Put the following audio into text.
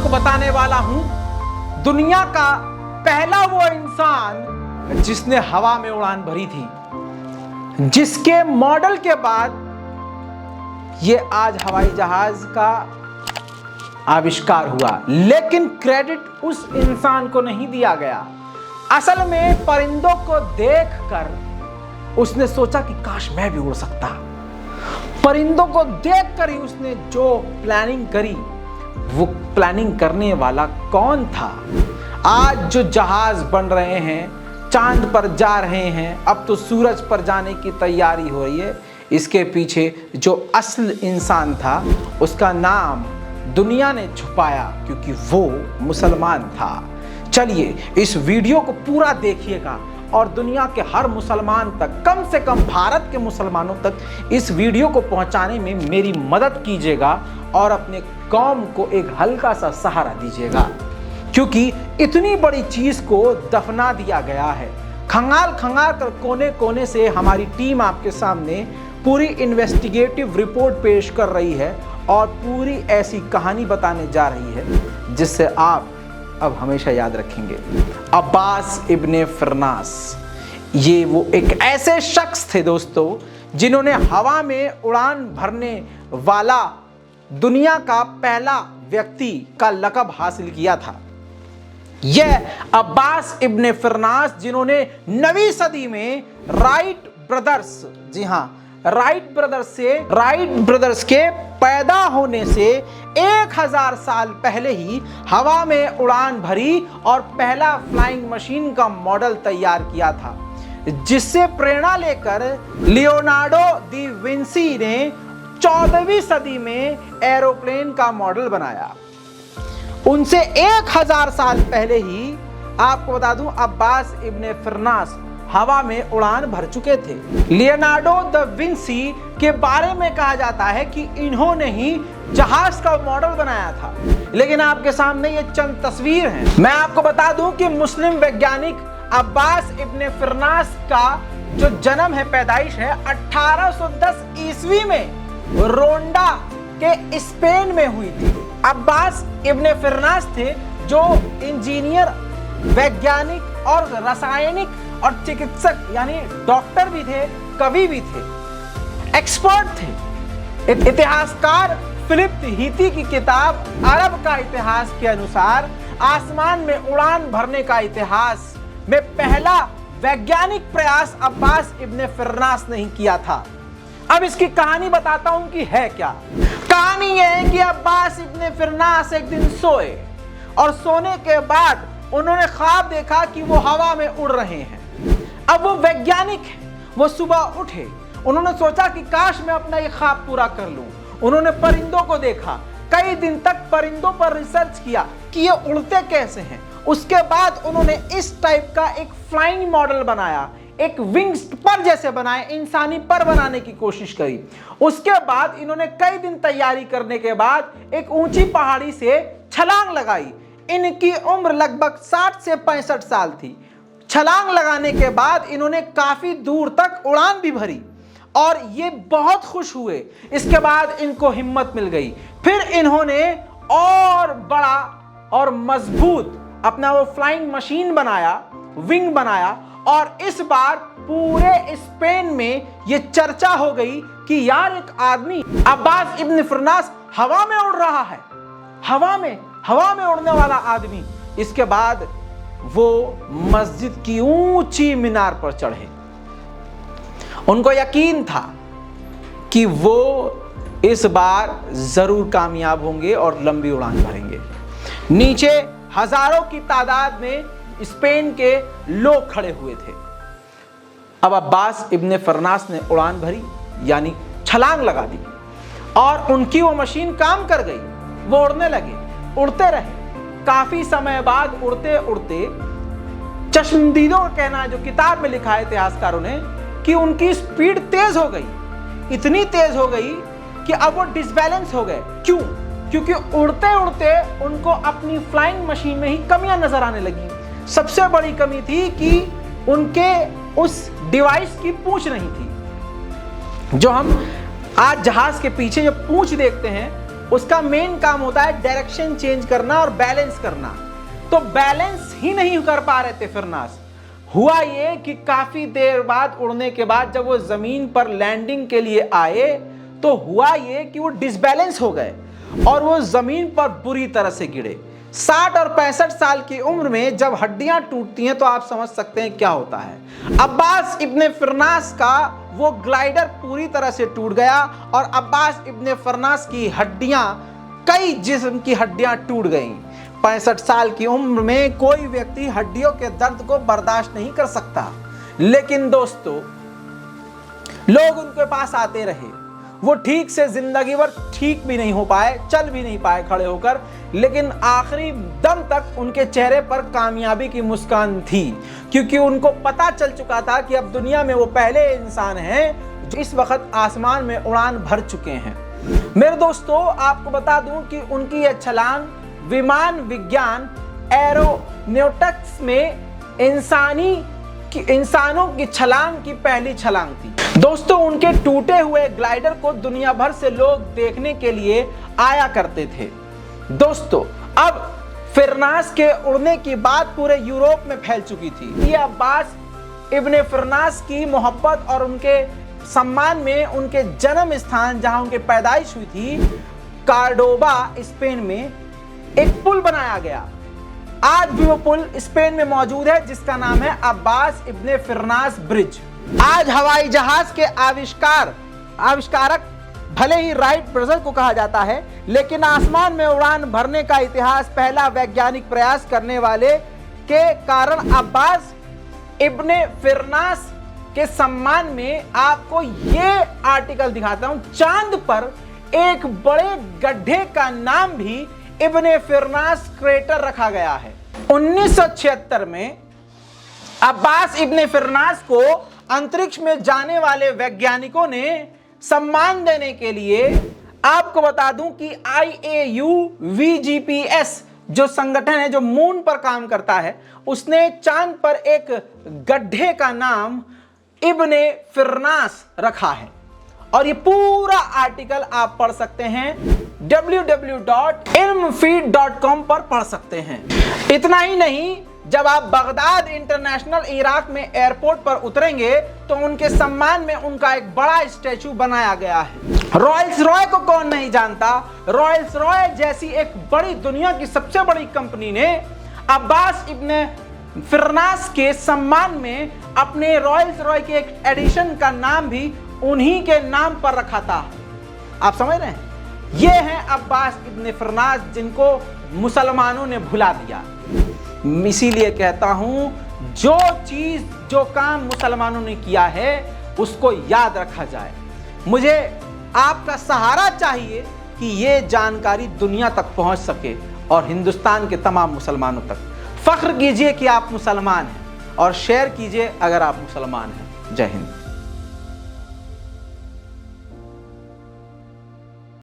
आपको बताने वाला हूं दुनिया का पहला वो इंसान जिसने हवा में उड़ान भरी थी, जिसके मॉडल के बाद ये आज हवाई जहाज का आविष्कार हुआ। लेकिन क्रेडिट उस इंसान को नहीं दिया गया। असल में परिंदों को देखकर उसने सोचा कि काश मैं भी उड़ सकता। परिंदों को देखकर ही उसने जो प्लानिंग करी, वो प्लानिंग करने वाला कौन था? आज जो जहाज बन रहे हैं, चांद पर जा रहे हैं, अब तो सूरज पर जाने की तैयारी हो रही है, इसके पीछे जो असल इंसान था उसका नाम दुनिया ने छुपाया क्योंकि वो मुसलमान था। चलिए इस वीडियो को पूरा देखिएगा और दुनिया के हर मुसलमान तक, कम से कम भारत के मुसलमानों तक इस वीडियो को पहुंचाने में मेरी मदद कीजिएगा और अपने कौम को एक हल्का सा सहारा दीजिएगा, क्योंकि इतनी बड़ी चीज को दफना दिया गया है। खंगाल खंगाल कर कोने कोने से हमारी टीम आपके सामने पूरी इन्वेस्टिगेटिव रिपोर्ट पेश कर रही है और पूरी ऐसी कहानी बताने जा रही है जिससे आप अब हमेशा याद रखेंगे। अब्बास इब्ने फिरनास, ये वो एक ऐसे शख्स थे दोस्तों जिन्होंने हवा में उड़ान भरने वाला दुनिया का पहला व्यक्ति का लक़ब हासिल किया था। यह अब्बास इब्ने फिरनास जिन्होंने 9वीं सदी में राइट ब्रदर्स, जी हाँ, राइट ब्रदर्स के पैदा होने से 1000 साल पहले ही हवा में उड़ान भरी और पहला फ्लाइंग मशीन का मॉडल तैयार किया था, जिससे प्रेरणा लेकर लियोनार्डो दी विंसी ने 14वीं सदी में एरोप्लेन का मॉडल बनाया। उनसे 1000 साल पहले ही आपको बता दूं अब्बास इब्ने फिरनास हवा में उड़ान भर चुके थे। लियोनार्डो द विंसी के बारे में कहा जाता है कि इन्होंने ही जहाज का मॉडल बनाया था, लेकिन आपके सामने ये चंद तस्वीर हैं। मैं आपको बता दूं कि मुस्लिम वैज्ञानिक अब्बास इब्ने फिरनास का जो जन्म है, पैदाइश है 1810 ईस्वी में रोंडा के स्पेन में हुई थी। अब्बास इब्ने फिरनास थे जो इंजीनियर, वैज्ञानिक और रासायनिक और चिकित्सक यानी डॉक्टर भी थे, कवि भी थे, एक्सपर्ट थे। इतिहासकार फिलिप हीती की किताब अरब का इतिहास के अनुसार आसमान में उड़ान भरने का इतिहास में पहला वैज्ञानिक प्रयास अब्बास इब्ने फिरनास ने ही किया था। अब इसकी कहानी बताता हूं कि है क्या। कहानी यह है कि अब्बास इब्ने फिरनास एक दिन सोए और सोने के बाद उन्होंने ख्वाब देखा कि वो हवा में उड़ रहे हैं। अब वो वैज्ञानिक हैं, वो सुबह उठे, उन्होंने सोचा कि काश मैं अपना ये ख्वाब पूरा कर लूं। उन्होंने परिंदों को देखा, कई दिन तक परिंदों पर रिसर्च किया कि ये उड़ते कैसे हैं। उसके बाद उन्होंने इस टाइप का एक फ्लाइंग मॉडल बनाया, एक विंग्स पर जैसे बनाए, इंसानी पर बनाने की कोशिश करी। उसके बाद इन्होंने कई दिन तैयारी करने के बाद एक ऊंची पहाड़ी से छलांग लगाई। इनकी उम्र लगभग 60 से 65 साल थी। छलांग लगाने के बाद इन्होंने काफी दूर तक उड़ान भी भरी और ये बहुत खुश हुए। इसके बाद इनको हिम्मत मिल गई। फिर इन्होंने और बड़ा और मजबूत अपना वो फ्लाइंग मशीन बनाया, विंग बनाया, और इस बार पूरे स्पेन में ये चर्चा हो गई कि यार एक आदमी अब्बास इब्ने फिरनास हवा में उड़ रहा है, हवा में उड़ने वाला आदमी। इसके बाद वो मस्जिद की ऊंची मीनार पर चढ़े। उनको यकीन था कि वो इस बार जरूर कामयाब होंगे और लंबी उड़ान भरेंगे। नीचे हजारों की तादाद में स्पेन के लोग खड़े हुए थे। अब अब्बास इब्ने फिरनास ने उड़ान भरी, यानी छलांग लगा दी, और उनकी वो मशीन काम कर गई। वो उड़ने लगे, उड़ते रहे। काफी समय बाद उड़ते उड़ते चश्मदीदों का कहना है, जो किताब में लिखा है इतिहासकारों ने, कि उनकी स्पीड तेज हो गई, इतनी तेज हो गई कि अब वो डिसबैलेंस हो गए। क्यों? क्योंकि उड़ते उड़ते उनको अपनी फ्लाइंग मशीन में ही कमियां नजर आने लगी। सबसे बड़ी कमी थी कि उनके उस डिवाइस की पूंछ नहीं थी। जो हम आज जहाज के पीछे जो पूंछ देखते हैं, उसका मेन काम होता है डायरेक्शन चेंज करना और बैलेंस करना। तो बैलेंस ही नहीं कर पा रहे थे फिरनास। हुआ ये कि काफी देर बाद उड़ने के बाद जब वो जमीन पर लैंडिंग के लिए आए तो हुआ ये कि वो डिसबैलेंस हो गए और वो जमीन पर बुरी तरह से गिरे। 60 और 65 साल की उम्र में जब हड्डियां टूटती हैं तो आप समझ सकते हैं क्या होता है। अब्बास इब्ने फिरनास का वो ग्लाइडर पूरी तरह से टूट गया और अब्बास इब्ने फिरनास की हड्डियां, कई जिस्म की हड्डियां टूट गईं। 65 साल की उम्र में कोई व्यक्ति हड्डियों के दर्द को बर्दाश्त नहीं कर सकता। लेकिन दोस्तों, लोग उनके पास आते रहे, वो ठीक से जिंदगी भर ठीक भी नहीं हो पाए, चल भी नहीं पाए खड़े होकर, लेकिन आखिरी दम तक उनके चेहरे पर कामयाबी की मुस्कान थी, क्योंकि उनको पता चल चुका था कि अब दुनिया में वो पहले इंसान हैं जो इस वक्त आसमान में उड़ान भर चुके हैं। मेरे दोस्तों, आपको बता दूं कि उनकी यह छलांग विमान विज्ञान एरोनॉटिक्स में इंसानों की छलांग की पहली छलांग थी। दोस्तों, उनके टूटे हुए ग्लाइडर को दुनिया भर से लोग देखने के लिए आया करते थे। दोस्तों, अब फिरनास के उड़ने की बात पूरे यूरोप में फैल चुकी थी। ये अब्बास इब्ने फिरनास की मोहब्बत और उनके सम्मान में उनके जन्म स्थान जहां उनकी पैदाइश हुई थी, कार्डोबा स्पेन में एक पुल बनाया गया। आज भी वो पुल स्पेन में मौजूद है जिसका नाम है अब्बास इब्ने फिरनास ब्रिज। आज हवाई जहाज के आविष्कारक भले ही राइट ब्रदर्स को कहा जाता है, लेकिन आसमान में उड़ान भरने का इतिहास पहला वैज्ञानिक प्रयास करने वाले के कारण अब्बास इब्ने फिरनास के सम्मान में आपको ये आर्टिकल दिखाता हूं। चांद पर एक बड़े गड्ढे का नाम भी इब्ने फिरनास क्रेटर रखा गया है। 1976 में अब्बास इब्ने फिरनास को अंतरिक्ष में जाने वाले वैज्ञानिकों ने सम्मान देने के लिए, आपको बता दूं कि IAU-VGPS जो संगठन है जो मून पर काम करता है, उसने चांद पर एक गड्ढे का नाम इब्ने फिरनास रखा है। और ये पूरा आर्टिकल आप पढ़ सकते हैं, www.ilmfeed.com पर पढ़ सकते हैं। इतना ही नहीं, जब आप बगदाद इंटरनेशनल इराक में एयरपोर्ट पर उतरेंगे तो उनके सम्मान में उनका एक बड़ा स्टैचू बनाया गया है। रॉयल्स रॉय को कौन नहीं जानता। रॉयल्स रॉय जैसी एक बड़ी, दुनिया की सबसे बड़ी कंपनी ने अब्बास इब्ने फिरनास के सम्मान में अपने रॉयल्स रॉय के एक एडिशन का नाम भी उन्हीं के नाम पर रखा था। आप समझ रहे हैं, ये हैं अब्बास इब्ने फिरनास जिनको मुसलमानों ने भुला दिया। इसीलिए कहता हूं, जो चीज, जो काम मुसलमानों ने किया है उसको याद रखा जाए। मुझे आपका सहारा चाहिए कि ये जानकारी दुनिया तक पहुंच सके और हिंदुस्तान के तमाम मुसलमानों तक। फख्र कीजिए कि आप मुसलमान हैं और शेयर कीजिए अगर आप मुसलमान हैं। जय हिंद।